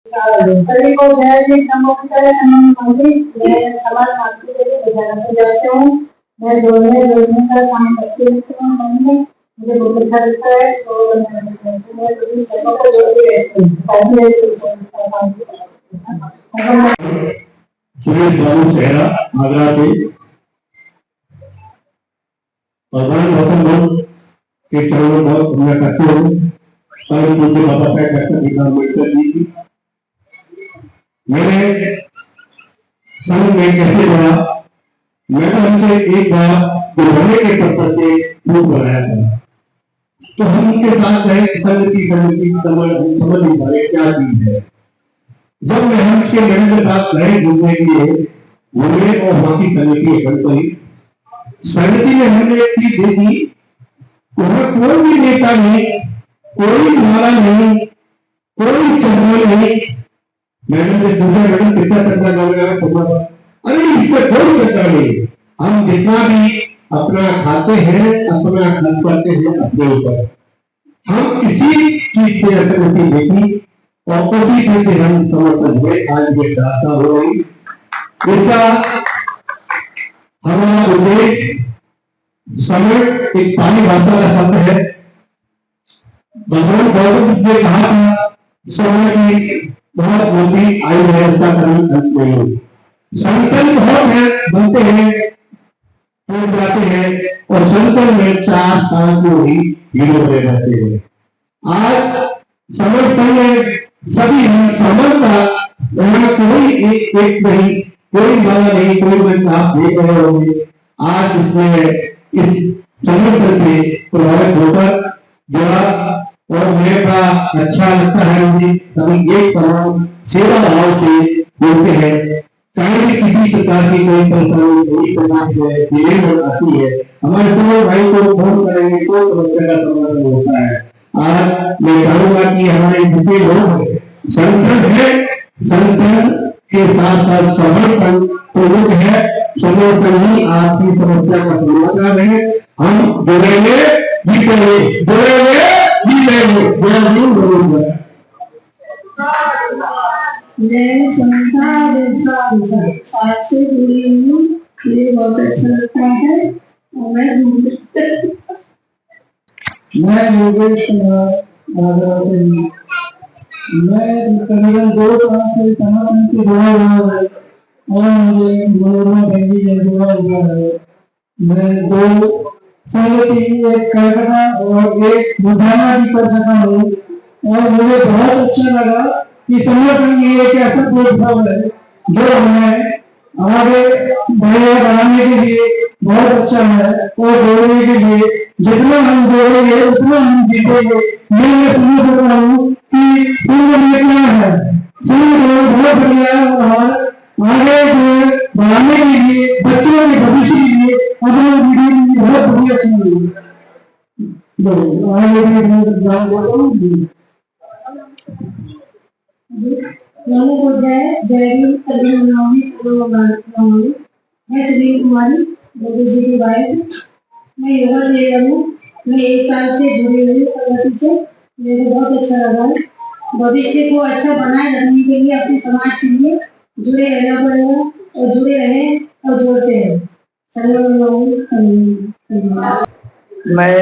सभी को जय श्री नमोकार सवाल मांगते हुए विद्यार्थी जाते हूँ। मैं जोड़ने का काम करती हूँ। मुझे बहुत अच्छा लगता है और मैं सभी सबों को जोड़ती रहती हूँ। सुरेश बाबू सेहरा आगरा से भगवान गौतम बुद्ध के चरणों में बहुत पूजा करते हूँ। और मुझे बाबा साहेब डॉक्टर भीमराव अम्बेडकर जी की मैंने संघ में कैसे जुड़ा, मैंने हमसे एक बार बुढ़ाने के पर्पज से ग्रुप बनाया था, तो हम उनके साथ गए। संघ की समझ नहीं पाए क्या चीज है। जब मैं हम के मैडम के साथ गए घूमने के लिए, घूमने और बाकी समिति एकत्र हुई। समिति में हमने एक चीज देखी, कोई भी नेता नहीं, कोई माला नहीं, कोई चंद्र नहीं। मैडम ने पूछा, मैडम कितना चंदा लगेगा? अरे इसमें कोई चंदा नहीं, हम जितना भी अपना खाते हैं, अपना खर्च करते हैं अपने ऊपर। हम किसी चीज की असर नहीं देखी और उसी चीज से हम समर्थन हुए। आज ये प्रार्थना हो रही, इसका हमारा उद्देश्य समय एक पानी भाषा का शब्द है। भगवान गौतम बुद्ध ने कहा था, समय की बहुत लंबी आयु है, उसका कभी अंत नहीं। संकल्प बहुत है, बनते हैं, टूट जाते हैं और संकल्प में 4 साल को ही हीरो रह जाते हैं। आज समर्थन में सभी समझता यहाँ कोई एक नहीं, कोई माला नहीं, कोई साफ नहीं कर रहे होंगे। आज इसमें इस समर्थन से प्रभावित होकर जुड़ा और मेरे का अच्छा लगता है। मुझे सभी एक समान सेवा भाव से बोलते हैं। कहीं भी किसी प्रकार की कोई परेशानी, कोई प्रकार आती है, हमारे समूह भाई को फोन करेंगे तो समस्या का समाधान होता है। आज मैं कहूँगा कि हमारे जितने लोग संगठन है, संगठन के साथ साथ समर्थन प्रमुख है। समर्थन ही आपकी समस्या का समाधान है। हम जुड़ेंगे, जीतेंगे, जुड़ेंगे, जीतेंगे। मैं संसार साथ से जुड़ी हूँ, मुझे बहुत अच्छा लगता है। और मैं योगेश मैं करीबन 2 साल से संगठन से जुड़ा हुआ है और मुझे मनोरमा बंदी से जुड़ा हुआ है। मैं 2 समिति, एक कल्पना और एक बुझाना भी कर सका हूँ और मुझे बहुत अच्छा लगा कि संगठन की एक ऐसा प्लेटफॉर्म है जो हमें हमारे बढ़िया बनाने के लिए बहुत अच्छा है और जोड़ने के लिए जितना हम जोड़ेंगे उतना हम जीतेंगे। मैं समझ सकता हूँ कि संघ में क्या है, संघ बहुत बढ़िया है और आगे जो बढ़ाने के लिए, बच्चों के भविष्य के लिए अपने पीढ़ी बहुत बढ़िया संघ है। नमो बुद्धाय, जय भीम, सभी नमामि। मैं सुनील कुमारी, मोदी जी की वाइफ। मैं योगा ले रहा हूँ। मैं 1 साल से जुड़ी हुई संगठन से। मुझे बहुत अच्छा लगा। भविष्य को अच्छा बनाए रखने के लिए अपने समाज के लिए जुड़े रहना पड़ेगा और जुड़े रहें और जोड़ते हैं। मैं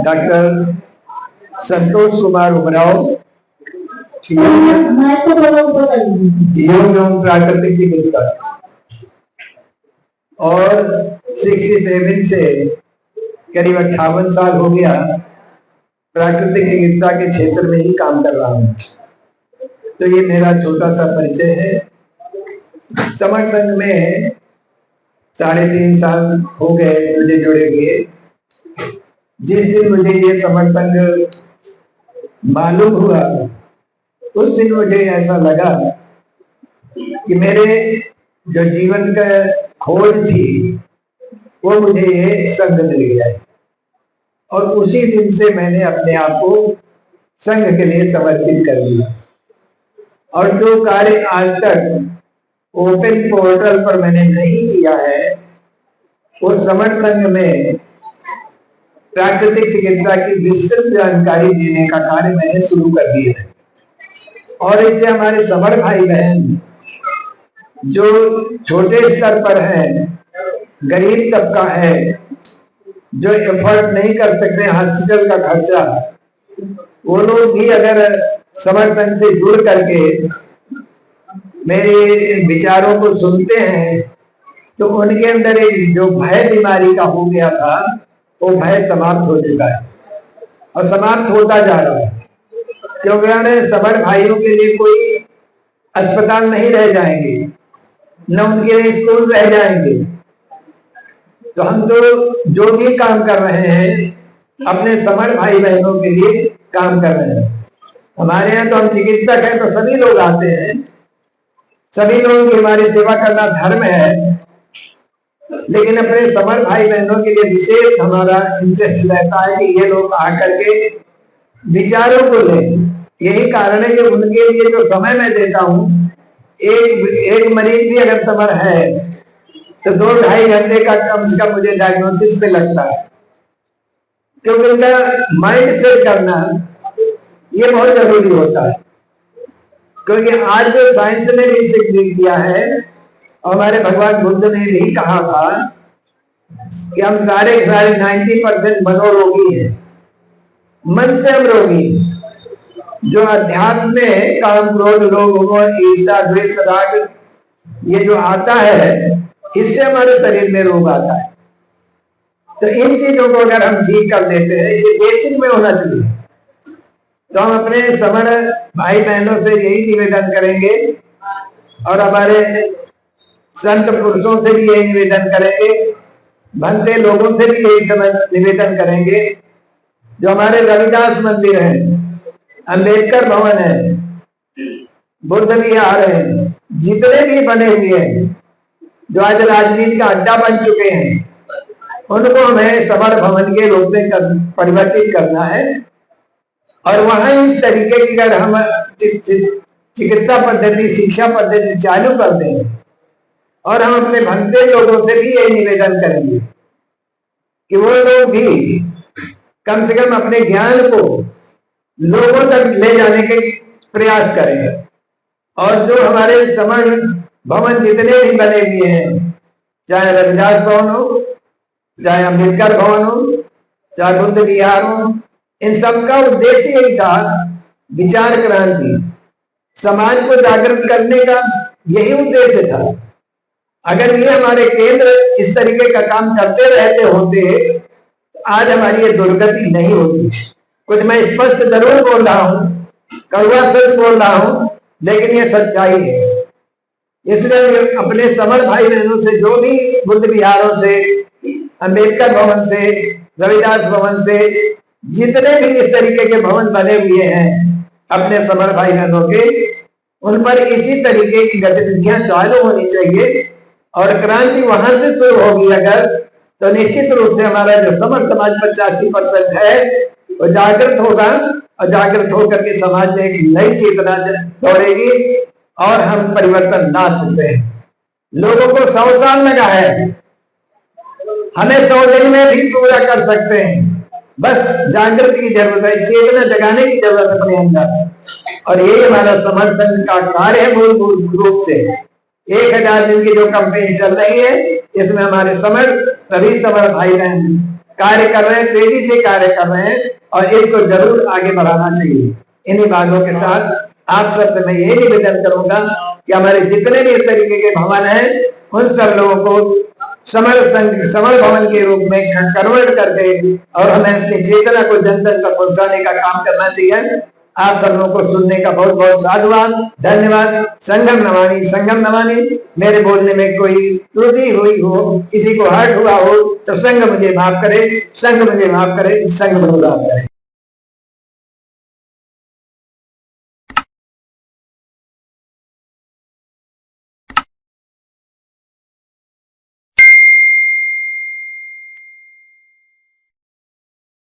डॉक्टर संतोष कुमार उमराव, योग प्राकृतिक चिकित्सा और 67 से करीब 58 साल हो गया प्राकृतिक चिकित्सा के क्षेत्र में ही काम कर रहा हूँ। तो ये मेरा छोटा सा परिचय है। समर संघ में 3.5 साल हो गए मुझे जुड़े हुए। जिस दिन मुझे ये समर संघ मालूम हुआ उस दिन मुझे ऐसा लगा कि मेरे जो जीवन का खोज थी वो मुझे ये संघ मिल गया है और उसी दिन से मैंने अपने आप को संघ के लिए समर्पित कर दिया। और जो कार्य आज तक ओपन पोर्टल पर मैंने नहीं किया है वो समर संघ में प्राकृतिक चिकित्सा की विस्तृत जानकारी देने का कार्य मैंने शुरू कर दिया है। और इससे हमारे समर भाई बहन जो छोटे स्तर पर है, गरीब तबका है, जो एफर्ट नहीं कर सकते हॉस्पिटल का खर्चा, वो लोग भी अगर समर संघ से जुड़ करके मेरे विचारों को सुनते हैं तो उनके अंदर एक जो भय बीमारी का हो गया था वो भय समाप्त हो चुका है और समाप्त होता जा रहा है, क्योंकि समर भाइयों के लिए कोई अस्पताल नहीं रह जाएंगे, न उनके लिए स्कूल रह जाएंगे। तो हम तो जो भी काम कर रहे हैं अपने समर भाई बहनों के लिए काम कर रहे हैं। हमारे यहाँ तो हम चिकित्सक हैं तो सभी लोग आते हैं, सभी लोगों की हमारी सेवा करना धर्म है, लेकिन अपने समर भाई बहनों के लिए विशेष हमारा इंटरेस्ट रहता है कि ये लोग आकर के विचारों को लें। यही कारण है कि उनके लिए जो समय मैं देता हूँ, एक मरीज भी अगर समर है तो 2-2.5 घंटे का कम से कम मुझे डायग्नोसिस पे लगता है, क्योंकि उनका माइंड सेट करना ये बहुत जरूरी होता है। क्योंकि आज जो साइंस ने भी सिद्ध किया है और हमारे भगवान बुद्ध ने भी कहा था कि हम सारे 90% मनोरोगी हैं, मन से हम रोगी। जो अध्यात्म में काम, क्रोध, लोभ, ईर्ष्या, द्वेष, राग ये जो आता है, इससे हमारे शरीर में रोग आता है। तो इन चीजों को अगर हम ठीक कर लेते हैं, ये बेसिक में होना चाहिए। तो हम अपने समर भाई बहनों से यही निवेदन करेंगे और हमारे संत पुरुषों से भी यही निवेदन करेंगे, भंते लोगों से भी यही निवेदन करेंगे। जो हमारे रविदास मंदिर है, अंबेडकर भवन है, बुद्ध विहार है, जितने भी बने हुए हैं जो आज राजनीति का अड्डा बन चुके हैं, उनको हमें समर भवन के रूप में परिवर्तित करना है। और वहां इस तरीके की अगर हम चिकित्सा पद्धति, शिक्षा पद्धति चालू कर दें और हम अपने भंते लोगों से भी यही निवेदन करेंगे कि वो लोग भी कम से कम अपने ज्ञान को लोगों तक ले जाने के प्रयास करें। और जो हमारे समर भवन जितने भी बने हुए हैं, चाहे रविदास भवन हो, चाहे अम्बेडकर भवन हो, चाहे बुद्ध विहार हो, इन सबका उद्देश्य यही था, विचार क्रांति, समाज को जागृत करने का यही उद्देश्य था। अगर ये हमारे केंद्र इस तरीके का काम करते रहते होते, आज हमारी ये दुर्गति नहीं होती। कुछ मैं स्पष्ट जरूर बोल रहा हूं, कड़वा सच बोल रहा हूं, लेकिन ये सच्चाई है। इसलिए अपने समर भाई बहनों से, जो भी बुद्ध विहारों से, अंबेडकर भवन से, रविदास भवन से, जितने भी इस तरीके के भवन बने हुए हैं अपने समर भाई बहनों के, उन पर इसी तरीके की गतिविधियां चालू होनी चाहिए। और क्रांति वहां से शुरू होगी अगर, तो निश्चित रूप से हमारा जो समर समाज 85% है वो जागृत होगा, और जागृत होकर के समाज में एक नई चेतना दौड़ेगी और हम परिवर्तन ला सकते हैं। लोगों को 100 साल लगा है, हमें 100 दिन में भी पूरा कर सकते हैं। बस जागृति की जरूरत है, चेतना जगाने की जरूरत है अपने अंदर। और यही हमारा समर संघ का कार्य है। मूलभूत रूप से 1000 दिन की जो कैंपेन चल रही है, इसमें हमारे सभी समर भाई बहन कार्य कर रहे हैं, तेजी से कार्य कर रहे हैं, और इसको जरूर आगे बढ़ाना चाहिए। इन्हीं बातों के साथ आप सबसे मैं यही निवेदन करूंगा कि हमारे जितने भी इस तरीके के भवन हैं, उन सब लोगों को समर भवन के रूप में कन्वर्ट करके और हमें अपनी चेतना को जन जन तक पहुंचाने का काम करना चाहिए। आप सब लोगों को सुनने का बहुत बहुत साधुवाद, धन्यवाद। संगम नमामि, संगम नमामि। मेरे बोलने में कोई त्रुटि हुई हो, किसी को हर्ट हुआ हो तो संघ मुझे माफ करे, संघ मुझे माफ करे, संघ मुझे माफ करे।